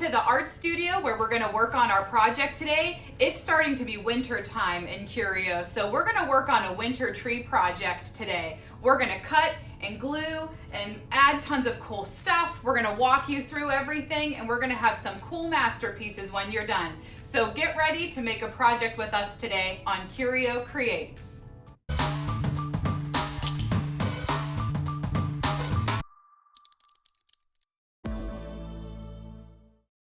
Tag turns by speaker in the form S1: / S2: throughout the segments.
S1: to the art studio where we're gonna work on our project today. It's starting to be winter time in Curio, so we're gonna work on a winter tree project today. We're gonna cut and glue and add tons of cool stuff. We're gonna walk you through everything and we're gonna have some cool masterpieces when you're done. So get ready to make a project with us today on Curio Creates.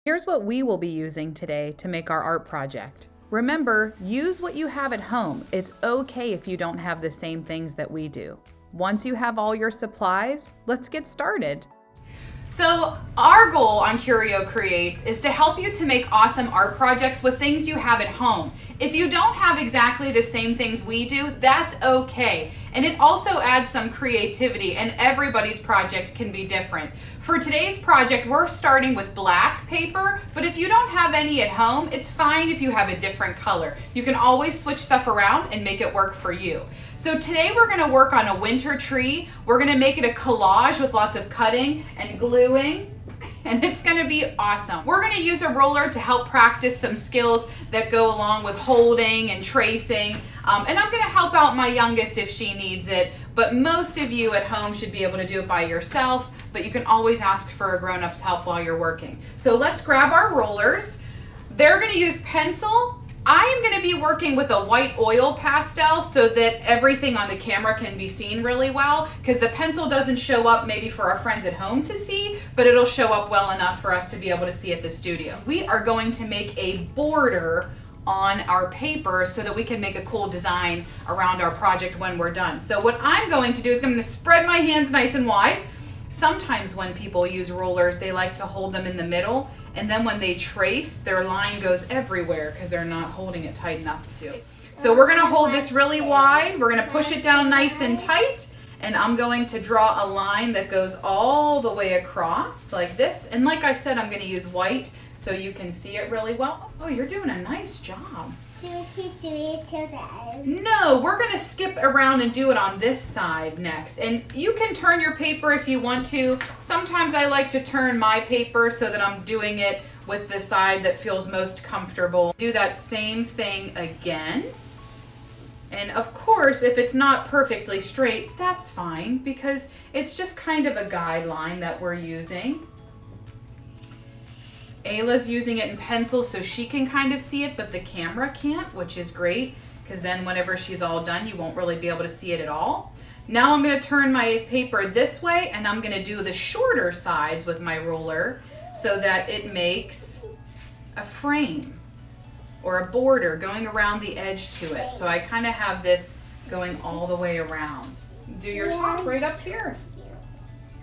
S1: Here's what we will be using today to make our art project. Remember, use what you have at home. It's okay if you don't have the same things that we do. Once you have all your supplies, let's get started. So our goal on Curio Creates is to help you to make awesome art projects with things you have at home. If you don't have exactly the same things we do, that's okay. And it also adds some creativity, and everybody's project can be different. For today's project, we're starting with black paper, but if you don't have any at home, it's fine if you have a different color. You can always switch stuff around and make it work for you. So today we're gonna work on a winter tree. We're gonna make it a collage with lots of cutting and gluing, and it's gonna be awesome. We're gonna use a roller to help practice some skills that go along with holding and tracing. And I'm gonna help out my youngest if she needs it, but most of you at home should be able to do it by yourself, but you can always ask for a grown-up's help while you're working. So let's grab our rollers. They're gonna use pencil. I am gonna be working with a white oil pastel so that everything on the camera can be seen really well, because the pencil doesn't show up maybe for our friends at home to see, but it'll show up well enough for us to be able to see at the studio. We are going to make a border on our paper so that we can make a cool design around our project when we're done. So what I'm going to do is I'm going to spread my hands nice and wide. Sometimes when people use rollers, they like to hold them in the middle, and then when they trace, their line goes everywhere because they're not holding it tight enough to. So we're gonna hold this really wide, we're gonna push it down nice and tight, and I'm going to draw a line that goes all the way across like this. And like I said, I'm gonna use white so you can see it really well. Oh, you're doing a nice job.
S2: Do we keep doing it till the end?
S1: No, we're gonna skip around and do it on this side next. And you can turn your paper if you want to. Sometimes I like to turn my paper so that I'm doing it with the side that feels most comfortable. Do that same thing again. And of course, if it's not perfectly straight, that's fine because it's just kind of a guideline that we're using. Ayla's using it in pencil so she can kind of see it, but the camera can't, which is great, because then whenever she's all done, you won't really be able to see it at all. Now I'm going to turn my paper this way, and I'm going to do the shorter sides with my ruler so that it makes a frame or a border going around the edge to it. So I kind of have this going all the way around. Do your top right up here.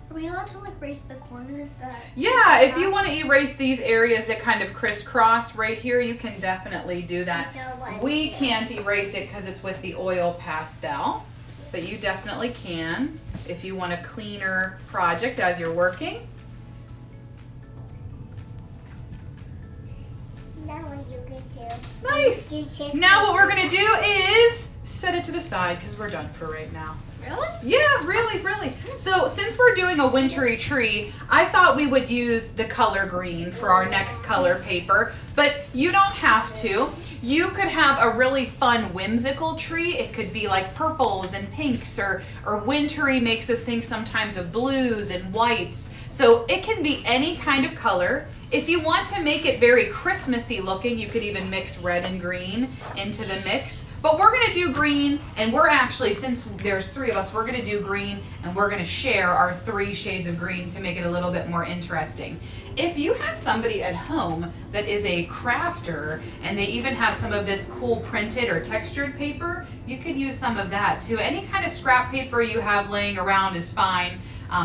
S2: Are we allowed to like erase the corners that?
S1: Yeah, if you want to erase these areas that kind of crisscross right here, you can definitely do that. We can't erase it because it's with the oil pastel, but you definitely can if you want a cleaner project as you're working.
S2: Now when you get to.
S1: Nice. Now what we're going to do is set it to the side because we're done for right now.
S2: Really?
S1: Yeah, really. So since we're doing a wintry tree, I thought we would use the color green for our next color paper, but you don't have to. You could have a really fun whimsical tree. It could be like purples and pinks, or wintry makes us think sometimes of blues and whites. So it can be any kind of color. If you want to make it very Christmassy looking, you could even mix red and green into the mix. But we're gonna do green, and we're actually, since there's three of us, we're gonna do green, and we're gonna share our 3 shades of green to make it a little bit more interesting. If you have somebody at home that is a crafter, and they even have some of this cool printed or textured paper, you could use some of that too. Any kind of scrap paper you have laying around is fine.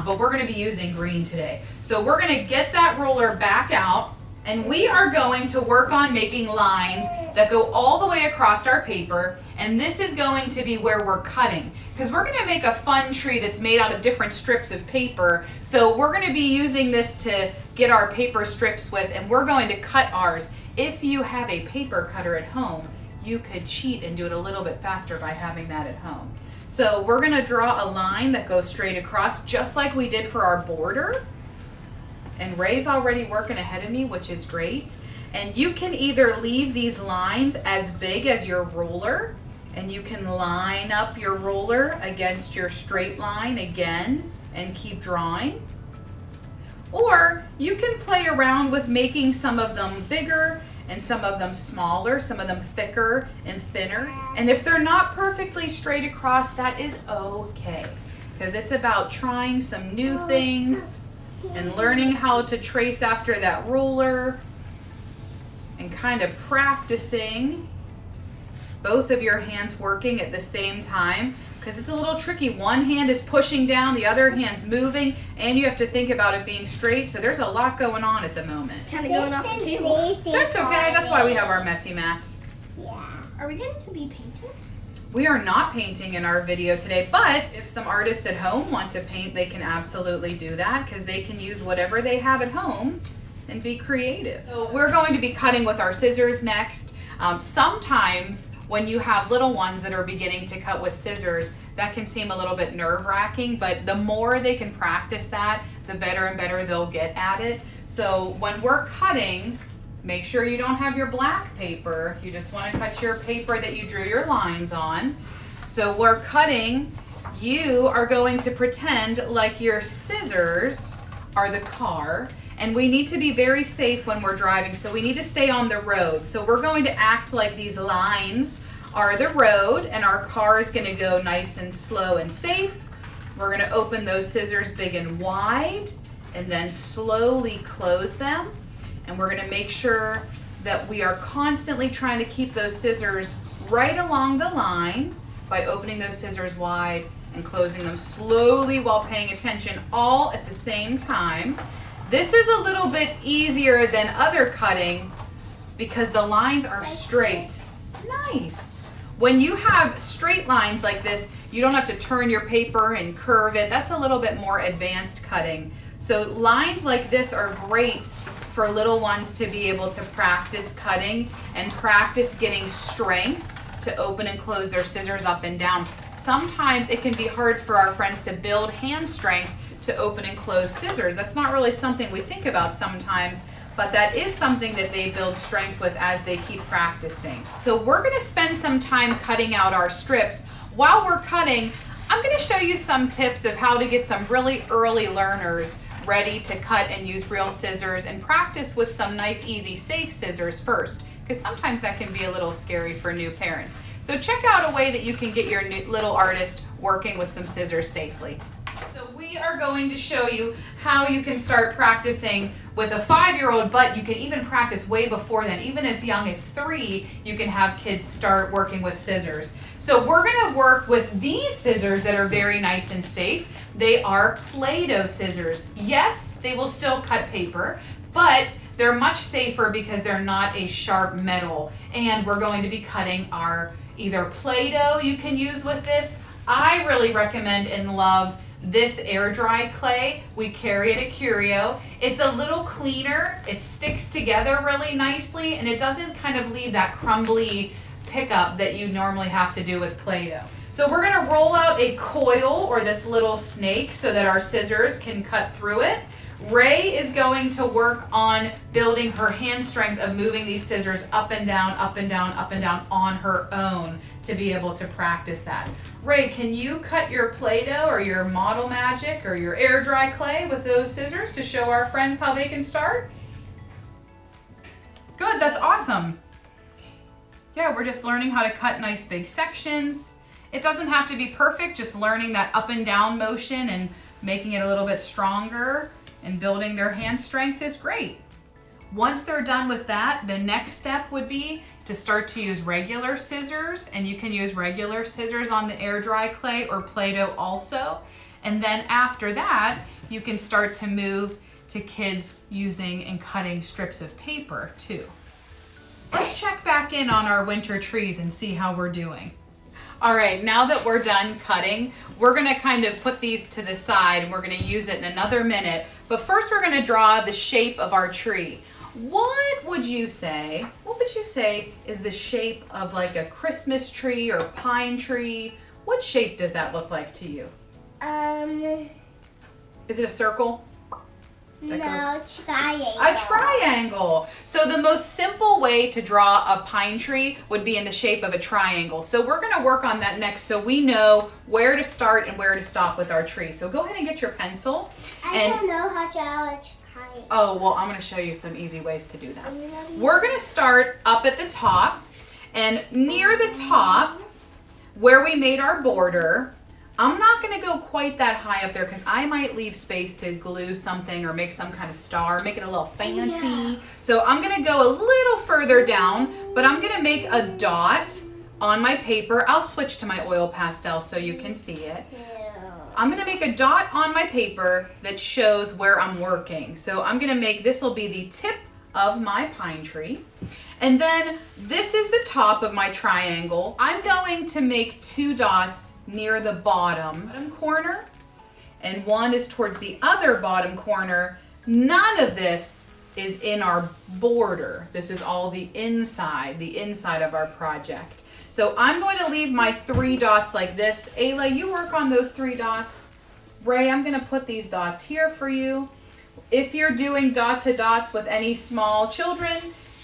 S1: But we're going to be using green today. So we're going to get that ruler back out, and we are going to work on making lines that go all the way across our paper, and this is going to be where we're cutting, because we're going to make a fun tree that's made out of different strips of paper. So we're going to be using this to get our paper strips with, and we're going to cut ours. If you have a paper cutter at home, you could cheat and do it a little bit faster by having that at home. So we're gonna draw a line that goes straight across just like we did for our border. And Ray's already working ahead of me, which is great. And you can either leave these lines as big as your ruler, and you can line up your ruler against your straight line again and keep drawing. Or you can play around with making some of them bigger and some of them smaller, some of them thicker and thinner. And if they're not perfectly straight across, that is okay, because it's about trying some new things and learning how to trace after that ruler and kind of practicing both of your hands working at the same time, because it's a little tricky. One hand is pushing down, the other hand's moving, and you have to think about it being straight. So there's a lot going on at the moment.
S2: Kind of going off the table.
S1: That's okay. That's why we have our messy mats.
S2: Yeah. Are we going to be painting?
S1: We are not painting in our video today, but if some artists at home want to paint, they can absolutely do that, because they can use whatever they have at home and be creative. So we're going to be cutting with our scissors next. Sometimes when you have little ones that are beginning to cut with scissors, that can seem a little bit nerve-wracking, but the more they can practice that, the better and better they'll get at it. So when we're cutting, make sure you don't have your black paper. You just want to cut your paper that you drew your lines on. So we're cutting, you are going to pretend like your scissors are the car, and we need to be very safe when we're driving, so we need to stay on the road. So we're going to act like these lines are the road, and our car is going to go nice and slow and safe. We're going to open those scissors big and wide, and then slowly close them. And we're going to make sure that we are constantly trying to keep those scissors right along the line by opening those scissors wide and closing them slowly while paying attention, all at the same time. This is a little bit easier than other cutting because the lines are straight. Nice. When you have straight lines like this, you don't have to turn your paper and curve it. That's a little bit more advanced cutting. So lines like this are great for little ones to be able to practice cutting and practice getting strength to open and close their scissors up and down. Sometimes it can be hard for our friends to build hand strength to open and close scissors. That's not really something we think about sometimes, but that is something that they build strength with as they keep practicing. So we're going to spend some time cutting out our strips. While we're cutting, I'm going to show you some tips of how to get some really early learners ready to cut and use real scissors, and practice with some nice, easy, safe scissors first, because sometimes that can be a little scary for new parents. So check out a way that you can get your new little artist working with some scissors safely. So we are going to show you how you can start practicing with a 5-year-old, but you can even practice way before then. Even as young as 3, you can have kids start working with scissors. So we're going to work with these scissors that are very nice and safe. They are Play-Doh scissors. Yes, they will still cut paper, but they're much safer because they're not a sharp metal. And we're going to be cutting our either Play-Doh you can use with this. I really recommend and love this air dry clay. We carry it at Curio. It's a little cleaner. It sticks together really nicely, and it doesn't kind of leave that crumbly pickup that you normally have to do with Play-Doh. So we're going to roll out a coil, or this little snake, so that our scissors can cut through it. Ray is going to work on building her hand strength of moving these scissors up and down, up and down, up and down on her own to be able to practice that. Ray, can you cut your Play-Doh or your Model Magic or your air dry clay with those scissors to show our friends how they can start? Good, that's awesome. Yeah, we're just learning how to cut nice big sections. It doesn't have to be perfect, just learning that up and down motion and making it a little bit stronger and building their hand strength is great. Once they're done with that, the next step would be to start to use regular scissors, and you can use regular scissors on the air dry clay or Play-Doh also. And then after that, you can start to move to kids using and cutting strips of paper too. Let's check back in on our winter trees and see how we're doing. All right, now that we're done cutting, we're gonna kind of put these to the side and we're gonna use it in another minute. But first we're gonna draw the shape of our tree. What would you say is the shape of like a Christmas tree or pine tree? What shape does that look like to you? Is it a circle?
S2: No, triangle.
S1: A triangle. So the most simple way to draw a pine tree would be in the shape of a triangle. So we're going to work on that next so we know where to start and where to stop with our tree. So go ahead and get your pencil.
S2: I don't know how to draw a triangle.
S1: Oh, well, I'm going to show you some easy ways to do that. We're going to start up at the top, and near the top where we made our border, I'm not going to go quite that high up there because I might leave space to glue something or make some kind of star, make it a little fancy. Yeah. So I'm going to go a little further down, but I'm going to make a dot on my paper. I'll switch to my oil pastel so you can see it. I'm going to make a dot on my paper that shows where I'm working. So I'm going to make, this will be the tip of my pine tree. And then this is the top of my triangle. I'm going to make 2 dots near the bottom corner, and one is towards the other bottom corner. None of this is in our border. This is all the inside of our project. So I'm going to leave my 3 dots like this. Ayla, you work on those 3 dots. Ray, I'm going to put these dots here for you. If you're doing dot to dots with any small children,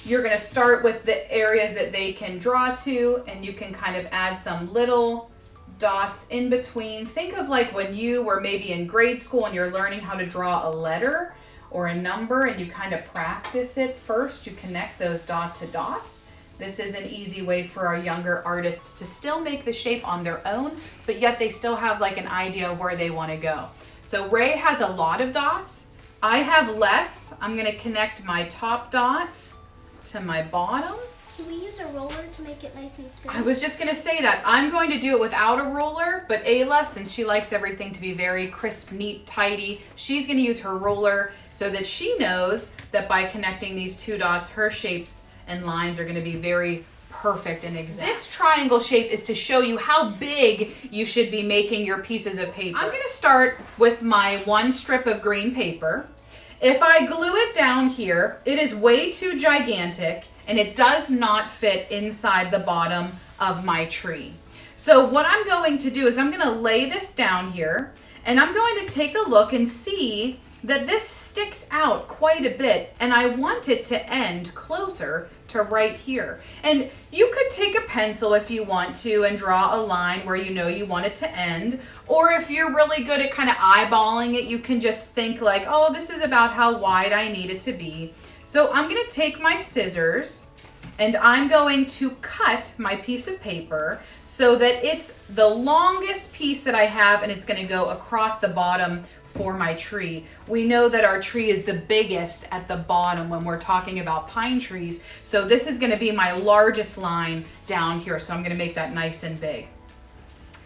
S1: you're going to start with the areas that they can draw to, and you can kind of add some little dots in between. Think of like when you were maybe in grade school and you're learning how to draw a letter or a number, and you kind of practice it first. You connect those dot to dots. This is an easy way for our younger artists to still make the shape on their own, but yet they still have like an idea of where they want to go. So Ray has a lot of dots. I have less. I'm going to connect my top dot to my bottom.
S2: Can we use a roller to make it nice and straight?
S1: I was just going to say that. I'm going to do it without a ruler, but Ayla, since she likes everything to be very crisp, neat, tidy, she's going to use her ruler so that she knows that by connecting these 2 dots, her shapes and lines are going to be very perfect and exact. This triangle shape is to show you how big you should be making your pieces of paper. I'm going to start with my 1 strip of green paper. If I glue it down here, it is way too gigantic and it does not fit inside the bottom of my tree. So what I'm going to do is I'm going to lay this down here, and I'm going to take a look and see that this sticks out quite a bit, and I want it to end closer to right here. And you could take a pencil if you want to and draw a line where you know you want it to end. Or if you're really good at kind of eyeballing it, you can just think like, oh, this is about how wide I need it to be. So I'm going to take my scissors and I'm going to cut my piece of paper so that it's the longest piece that I have, and it's going to go across the bottom for my tree. We know that our tree is the biggest at the bottom when we're talking about pine trees. So this is going to be my largest line down here. So I'm going to make that nice and big.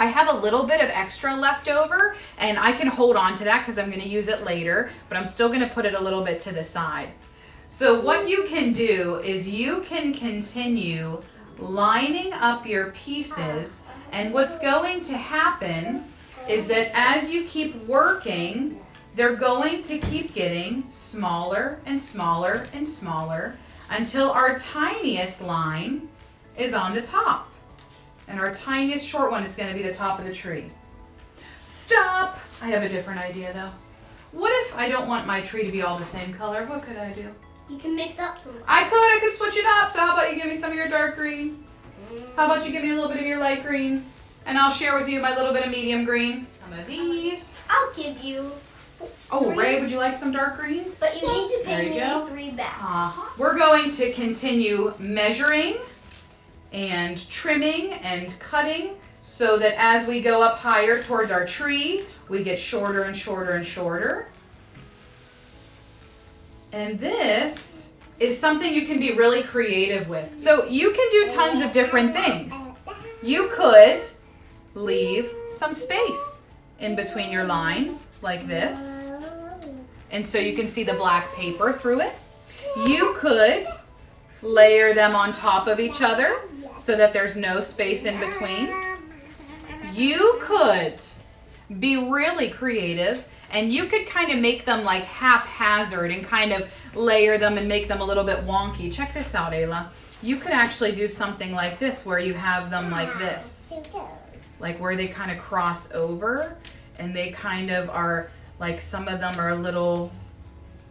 S1: I have a little bit of extra left over, and I can hold on to that because I'm going to use it later, but I'm still going to put it a little bit to the side. So what you can do is you can continue lining up your pieces, and what's going to happen is that as you keep working, they're going to keep getting smaller and smaller and smaller until our tiniest line is on the top. And our tiniest short one is going to be the top of the tree. Stop! I have a different idea though. What if I don't want my tree to be all the same color? What could I do?
S2: You can mix up some.
S1: I could switch it up. So how about you give me some of your dark green? How about you give me a little bit of your light green? And I'll share with you my little bit of medium green. Some of these.
S2: I'll give you.
S1: Oh, Ray, would you like some dark greens?
S2: But you need to pay me
S1: go.
S2: 3 back.
S1: We're going to continue measuring and trimming and cutting so that as we go up higher towards our tree, we get shorter and shorter and shorter. And this is something you can be really creative with. So you can do tons of different things. You could leave some space in between your lines like this. And so you can see the black paper through it. You could layer them on top of each other so that there's no space in between. You could be really creative, and you could kind of make them like haphazard and kind of layer them and make them a little bit wonky. Check this out, Ayla. You could actually do something like this where you have them like this. Like where they kind of cross over, and they kind of are like, some of them are a little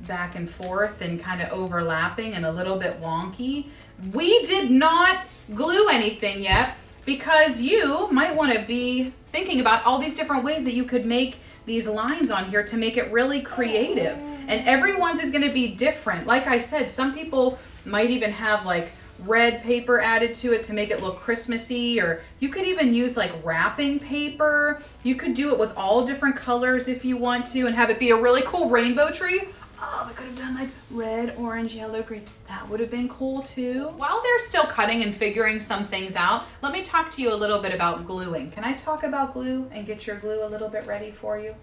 S1: back and forth and kind of overlapping and a little bit wonky. We did not glue anything yet because you might want to be thinking about all these different ways that you could make these lines on here to make it really creative. And everyone's is going to be different. Like I said, some people might even have like red paper added to it to make it look Christmassy, or you could even use like wrapping paper. You could do it with all different colors if you want to and have it be a really cool rainbow tree. Oh, we could have done like red, orange, yellow, green. That would have been cool too. While they're still cutting and figuring some things out, let me talk to you a little bit about gluing. Can I talk about glue and get your glue a little bit ready for you?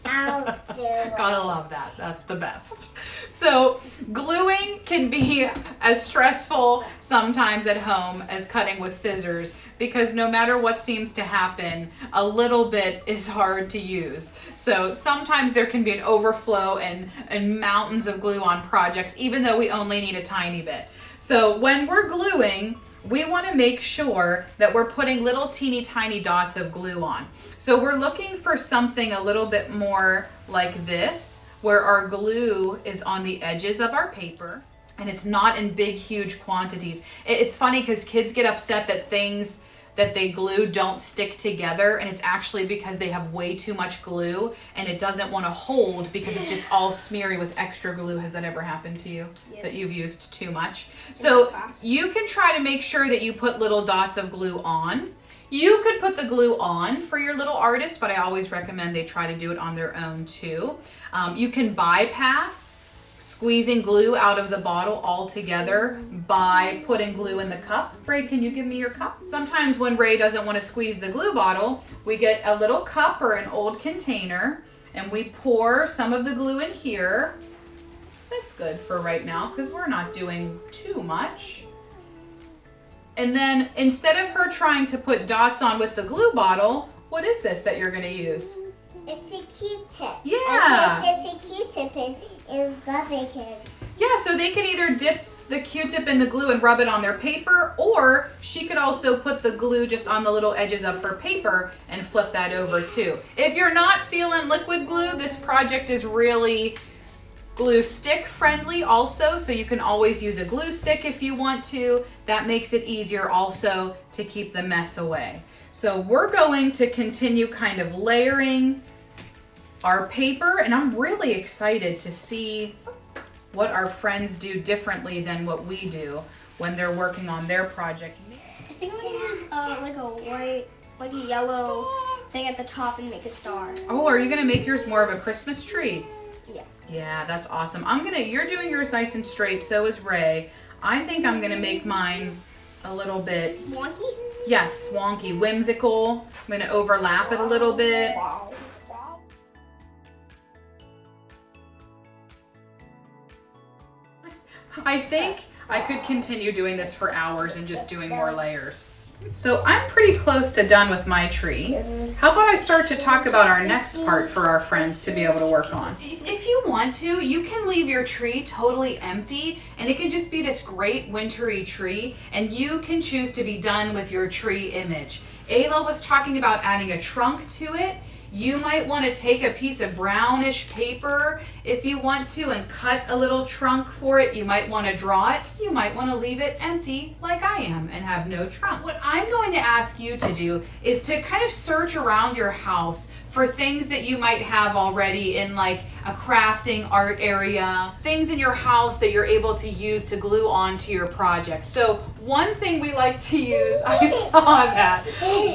S2: I'll do it.
S1: Gotta love that. That's the best. So gluing can be as stressful sometimes at home as cutting with scissors, because no matter what seems to happen, a little bit is hard to use. So sometimes there can be an overflow and mountains of glue on projects, even though we only need a tiny bit. So when we're gluing, we want to make sure that we're putting little teeny tiny dots of glue on. So we're looking for something a little bit more like this, where our glue is on the edges of our paper and it's not in big, huge quantities. It's funny because kids get upset that things that they glue don't stick together, and it's actually because they have way too much glue and it doesn't want to hold because it's just all smeary with extra glue. Has that ever happened to you? Yes. That you've used too much? So you can try to make sure that you put little dots of glue on. You could put the glue on for your little artist, but I always recommend they try to do it on their own too. You can bypass squeezing glue out of the bottle altogether by putting glue in the cup. Ray, can you give me your cup? Sometimes when Ray doesn't want to squeeze the glue bottle, we get a little cup or an old container and we pour some of the glue in here. That's good for right now because we're not doing too much. And then instead of her trying to put dots on with the glue bottle, what is this that you're going to use?
S2: It's a Q-tip.
S1: Yeah.
S2: It's a Q-tip in garbage cans.
S1: Yeah, so they can either dip the Q-tip in the glue and rub it on their paper, or she could also put the glue just on the little edges of her paper and flip that over too. If you're not feeling liquid glue, this project is really glue stick friendly also, so you can always use a glue stick if you want to. That makes it easier also to keep the mess away. So we're going to continue kind of layering our paper, and I'm really excited to see what our friends do differently than what we do when they're working on their project.
S2: I think I'm gonna use like a white, like a yellow thing at the top and make a star.
S1: Oh, are you gonna make yours more of a Christmas tree?
S2: Yeah.
S1: Yeah, that's awesome. You're doing yours nice and straight, so is Ray. I think I'm gonna make mine a little bit
S2: Wonky?
S1: Yes, wonky, whimsical. I'm gonna overlap it a little bit. I think I could continue doing this for hours and just doing more layers. So I'm pretty close to done with my tree. How about I start to talk about our next part for our friends to be able to work on? If you want to, you can leave your tree totally empty and it can just be this great wintry tree, and you can choose to be done with your tree image. Ayla was talking about adding a trunk to it. You might want to take a piece of brownish paper if you want to and cut a little trunk for it. You might want to draw it. You might want to leave it empty like I am and have no trunk. What I'm going to ask you to do is to kind of search around your house for things that you might have already in like a crafting art area, things in your house that you're able to use to glue onto your project. So one thing we like to use, I saw that.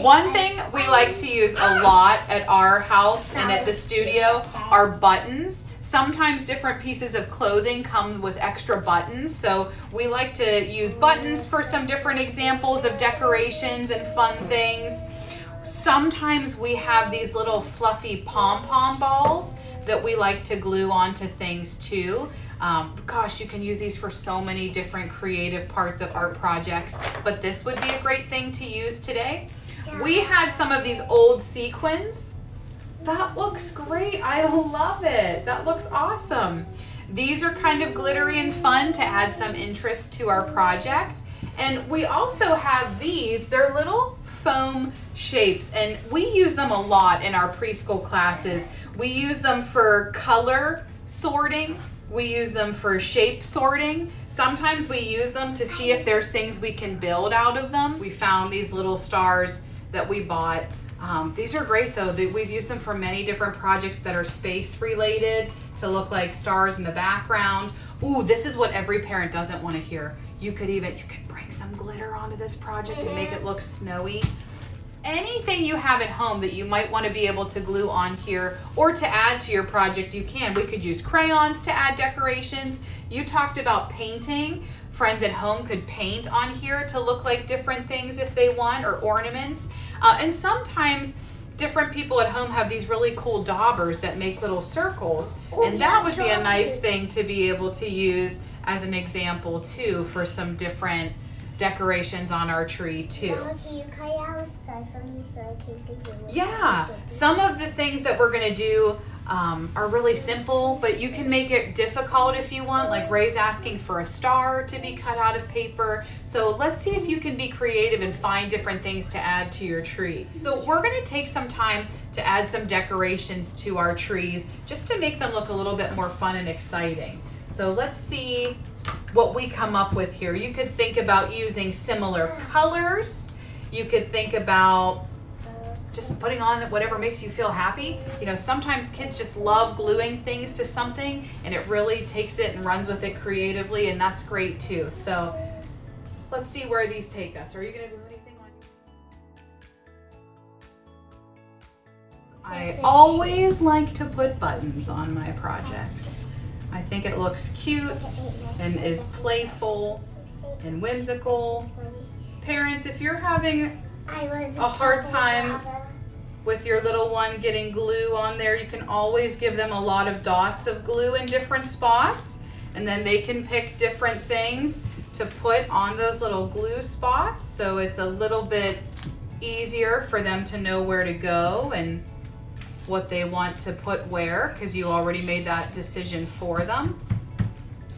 S1: One thing we like to use a lot at our house and at the studio are buttons. Sometimes different pieces of clothing come with extra buttons, so we like to use buttons for some different examples of decorations and fun things. Sometimes we have these little fluffy pom-pom balls that we like to glue onto things too. Gosh, you can use these for so many different creative parts of art projects, but this would be a great thing to use today. We had some of these old sequins. That looks great. I love it. That looks awesome. These are kind of glittery and fun to add some interest to our project. And we also have these. They're little foam shapes, and we use them a lot in our preschool classes. We use them for color sorting. We use them for shape sorting. Sometimes we use them to see if there's things we can build out of them. We found these little stars that we bought. These are great though. We've used them for many different projects that are space related to look like stars in the background. Ooh, this is what every parent doesn't want to hear. You could bring some glitter onto this project and make it look snowy. Anything you have at home that you might want to be able to glue on here or to add to your project, you can. We could use crayons to add decorations. You talked about painting. Friends at home could paint on here to look like different things if they want, or ornaments. And sometimes different people at home have these really cool daubers that make little circles. And that would be a nice thing to be able to use as an example too for some different decorations on our tree too.
S2: Can you cut out a star for me so I can do it?
S1: Yeah, some of the things that we're gonna do are really simple, but you can make it difficult if you want, like Ray's asking for a star to be cut out of paper. So let's see if you can be creative and find different things to add to your tree. So we're gonna take some time to add some decorations to our trees just to make them look a little bit more fun and exciting. So let's see what we come up with here. You could think about using similar colors. You could think about just putting on whatever makes you feel happy. You know, sometimes kids just love gluing things to something and it really takes it and runs with it creatively, and that's great too. So let's see where these take us. Are you gonna glue anything on? I always like to put buttons on my projects. I think it looks cute and is playful and whimsical. Parents, if you're having a hard time with your little one getting glue on there, you can always give them a lot of dots of glue in different spots, and then they can pick different things to put on those little glue spots, so it's a little bit easier for them to know where to go and what they want to put where, because you already made that decision for them.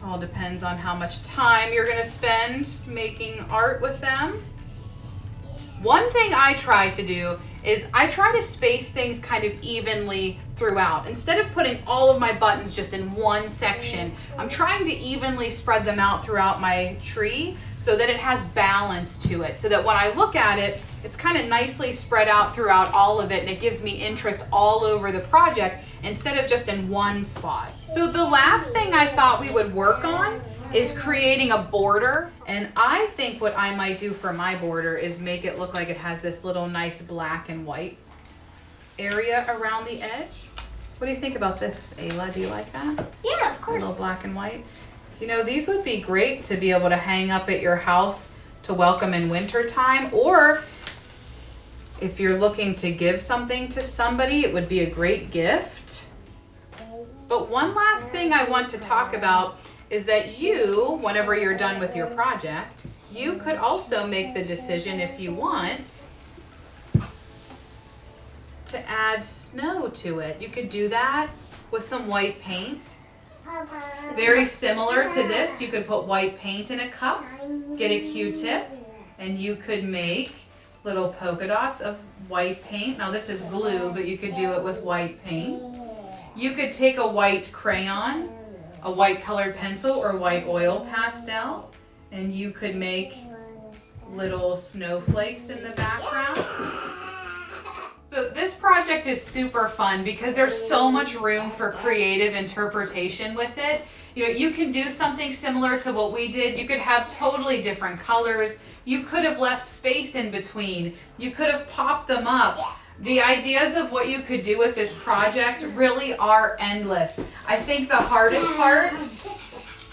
S1: All depends on how much time you're gonna spend making art with them. One thing I try to do is I try to space things kind of evenly throughout. Instead of putting all of my buttons just in one section, I'm trying to evenly spread them out throughout my tree so that it has balance to it, so that when I look at it, it's kind of nicely spread out throughout all of it, and it gives me interest all over the project instead of just in one spot. So the last thing I thought we would work on is creating a border, and I think what I might do for my border is make it look like it has this little nice black and white area around the edge. What do you think about this, Ayla? Do you like that?
S2: Yeah, of
S1: A
S2: course.
S1: little black and white. You know, these would be great to be able to hang up at your house to welcome in winter time, or if you're looking to give something to somebody, it would be a great gift. But one last thing I want to talk about is that you, whenever you're done with your project, you could also make the decision, if you want, to add snow to it. You could do that with some white paint. Very similar to this, you could put white paint in a cup, get a Q-tip, and you could make little polka dots of white paint. Now this is glue, but you could do it with white paint. You could take a white crayon, a white colored pencil, or white oil pastel, and you could make little snowflakes in the background. So this project is super fun because there's so much room for creative interpretation with it. You know, you can do something similar to what we did. You could have totally different colors. You could have left space in between. You could have popped them up. The ideas of what you could do with this project really are endless. I think the hardest part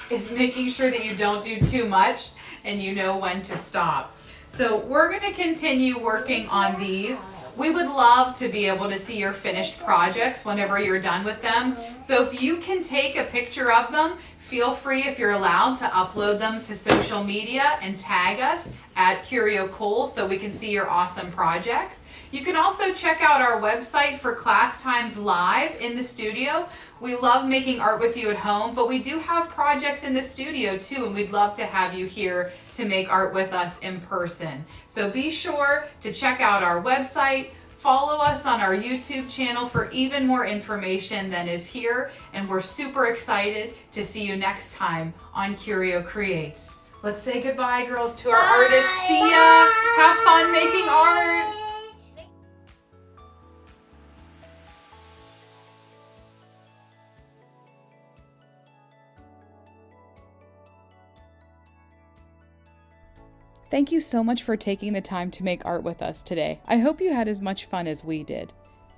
S1: is making sure that you don't do too much and you know when to stop. So we're going to continue working on these. We would love to be able to see your finished projects whenever you're done with them. So if you can take a picture of them, feel free, if you're allowed, to upload them to social media and tag us at Curio Cool so we can see your awesome projects. You can also check out our website for class times live in the studio. We love making art with you at home, but we do have projects in the studio too, and we'd love to have you here to make art with us in person. So be sure to check out our website, follow us on our YouTube channel for even more information than is here, and we're super excited to see you next time on Curio Creates. Let's say goodbye, girls, to our artists. See ya! Have fun making art! Thank you so much for taking the time to make art with us today. I hope you had as much fun as we did.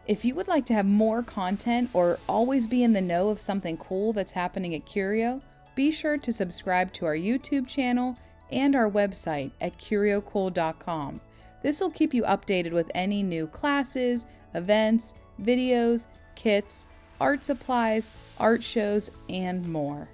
S1: If you would like to have more content or always be in the know of something cool that's happening at Curio, be sure to subscribe to our YouTube channel and our website at curiocool.com. This will keep you updated with any new classes, events, videos, kits, art supplies, art shows, and more.